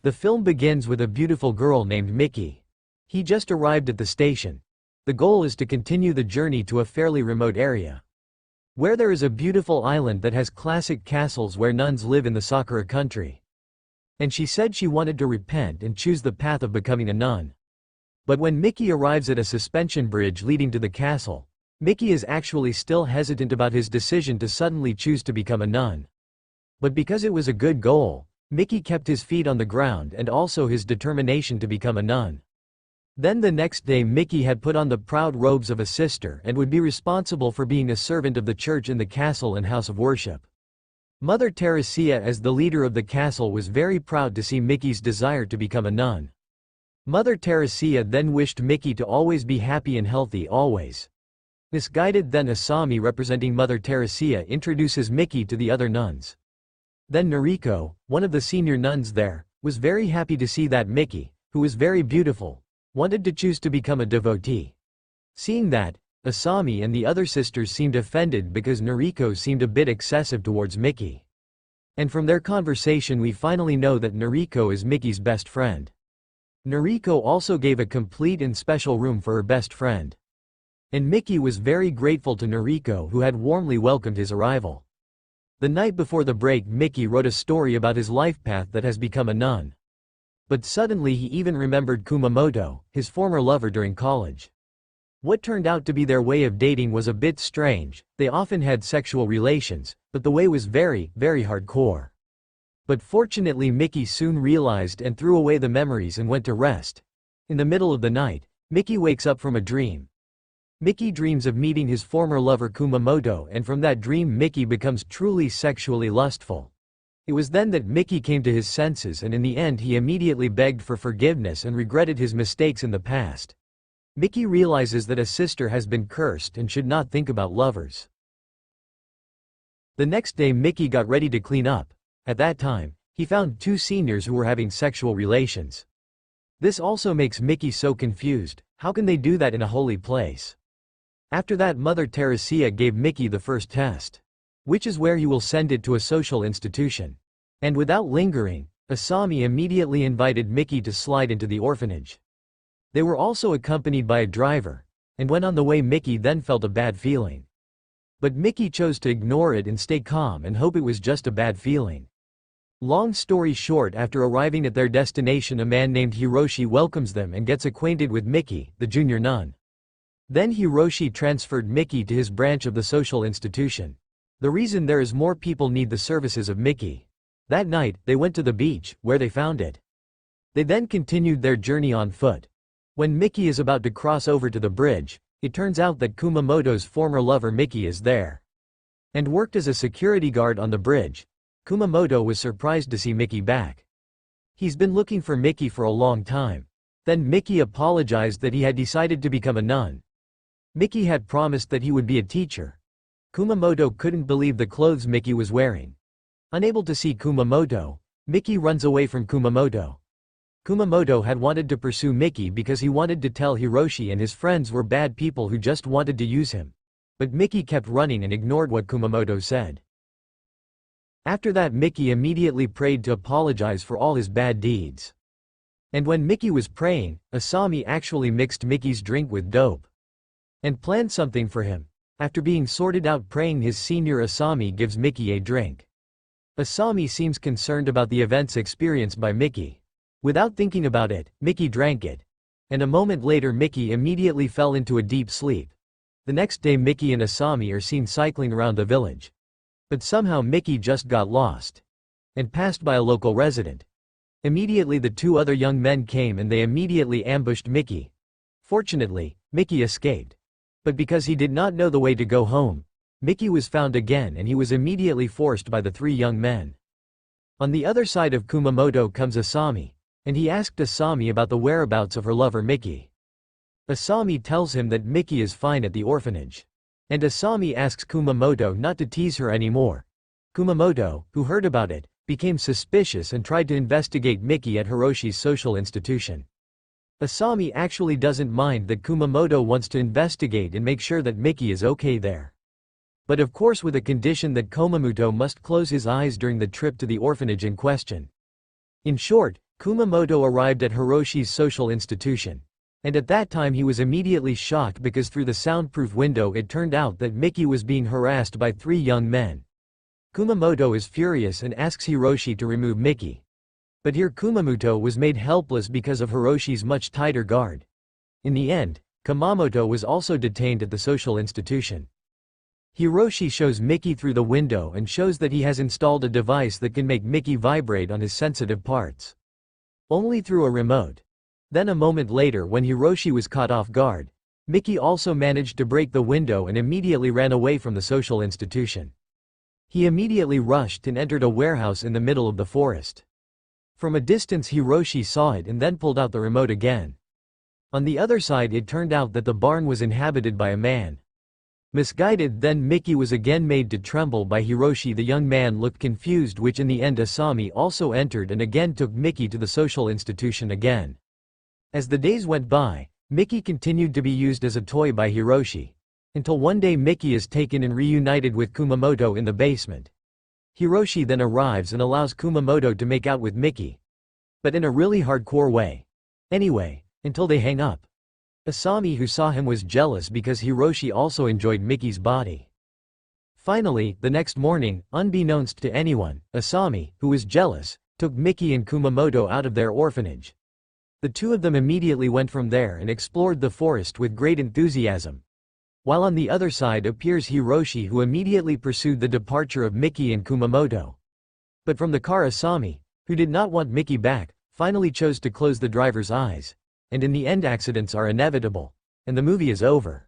The film begins with a beautiful girl named Mickey. He just arrived at the station. The goal is to continue the journey to a fairly remote area, where there is a beautiful island that has classic castles where nuns live in the Sakura country. And she said she wanted to repent and choose the path of becoming a nun. But when Mickey arrives at a suspension bridge leading to the castle, Mickey is actually still hesitant about his decision to suddenly choose to become a nun. But because it was a good goal, Mickey kept his feet on the ground and also his determination to become a nun. Then the next day Mickey had put on the proud robes of a sister and would be responsible for being a servant of the church in the castle and house of worship. Mother Teresia as the leader of the castle was very proud to see Mickey's desire to become a nun. Mother Teresia then wished Mickey to always be happy and healthy always. Misguided then Asami representing Mother Teresia introduces Mickey to the other nuns. Then Noriko, one of the senior nuns there, was very happy to see that Mickey, who was very beautiful, wanted to choose to become a devotee. Seeing that, Asami and the other sisters seemed offended because Noriko seemed a bit excessive towards Mickey. And from their conversation we finally know that Noriko is Mickey's best friend. Noriko also gave a complete and special room for her best friend. And Mickey was very grateful to Noriko who had warmly welcomed his arrival. The night before the break Mickey wrote a story about his life path that has become a nun. But suddenly he even remembered Kumamoto, his former lover during college. What turned out to be their way of dating was a bit strange. They often had sexual relations, but the way was very, very hardcore. But fortunately Mickey soon realized and threw away the memories and went to rest. In the middle of the night, Mickey wakes up from a dream. Mickey dreams of meeting his former lover Kumamoto, and from that dream Mickey becomes truly sexually lustful. It was then that Mickey came to his senses, and in the end he immediately begged for forgiveness and regretted his mistakes in the past. Mickey realizes that a sister has been cursed and should not think about lovers. The next day Mickey got ready to clean up. At that time, he found two seniors who were having sexual relations. This also makes Mickey so confused. How can they do that in a holy place? After that Mother Teresia gave Mickey the first test, which is where he will send it to a social institution. And without lingering, Asami immediately invited Mickey to slide into the orphanage. They were also accompanied by a driver, and when on the way Mickey then felt a bad feeling. But Mickey chose to ignore it and stay calm and hope it was just a bad feeling. Long story short, after arriving at their destination a man named Hiroshi welcomes them and gets acquainted with Mickey, the junior nun. Then Hiroshi transferred Mickey to his branch of the social institution. The reason there is more people need the services of Mickey. That night, they went to the beach, where they found it. They then continued their journey on foot. When Mickey is about to cross over to the bridge, it turns out that Kumamoto's former lover Mickey is there, and worked as a security guard on the bridge. Kumamoto was surprised to see Mickey back. He's been looking for Mickey for a long time. Then Mickey apologized that he had decided to become a nun. Mickey had promised that he would be a teacher. Kumamoto couldn't believe the clothes Mickey was wearing. Unable to see Kumamoto, Mickey runs away from Kumamoto. Kumamoto had wanted to pursue Mickey because he wanted to tell Hiroshi and his friends were bad people who just wanted to use him. But Mickey kept running and ignored what Kumamoto said. After that Mickey immediately prayed to apologize for all his bad deeds. And when Mickey was praying, Asami actually mixed Mickey's drink with dope and planned something for him. After being sorted out praying, his senior Asami gives Mickey a drink. Asami seems concerned about the events experienced by Mickey. Without thinking about it, Mickey drank it. And a moment later Mickey immediately fell into a deep sleep. The next day Mickey and Asami are seen cycling around the village. But somehow Mickey just got lost and passed by a local resident. Immediately the two other young men came and they immediately ambushed Mickey. Fortunately, Mickey escaped. But because he did not know the way to go home, Mickey was found again and he was immediately forced by the three young men. On the other side of Kumamoto comes Asami, and he asked Asami about the whereabouts of her lover Mickey. Asami tells him that Mickey is fine at the orphanage. And Asami asks Kumamoto not to tease her anymore. Kumamoto, who heard about it, became suspicious and tried to investigate Mickey at Hiroshi's social institution. Asami actually doesn't mind that Kumamoto wants to investigate and make sure that Mickey is okay there. But of course with a condition that Kumamoto must close his eyes during the trip to the orphanage in question. In short, Kumamoto arrived at Hiroshi's social institution. And at that time he was immediately shocked because through the soundproof window it turned out that Miki was being harassed by 3 young men. Kumamoto is furious and asks Hiroshi to remove Miki. But here Kumamoto was made helpless because of Hiroshi's much tighter guard. In the end, Kumamoto was also detained at the social institution. Hiroshi shows Miki through the window and shows that he has installed a device that can make Miki vibrate on his sensitive parts. Only through a remote. Then a moment later when Hiroshi was caught off guard, Miki also managed to break the window and immediately ran away from the social institution. He immediately rushed and entered a warehouse in the middle of the forest. From a distance Hiroshi saw it and then pulled out the remote again. On the other side it turned out that the barn was inhabited by a man. Misguided, then Miki was again made to tremble by Hiroshi. The young man looked confused, which in the end Asami also entered and again took Miki to the social institution again. As the days went by, Miki continued to be used as a toy by Hiroshi. Until one day Miki is taken and reunited with Kumamoto in the basement. Hiroshi then arrives and allows Kumamoto to make out with Miki. But in a really hardcore way. Anyway, until they hang up. Asami, who saw him, was jealous because Hiroshi also enjoyed Miki's body. Finally, the next morning, unbeknownst to anyone, Asami, who was jealous, took Miki and Kumamoto out of their orphanage. The two of them immediately went from there and explored the forest with great enthusiasm. While on the other side appears Hiroshi, who immediately pursued the departure of Miki and Kumamoto. But from the car Asami, who did not want Miki back, finally chose to close the driver's eyes. And in the end accidents are inevitable. And the movie is over.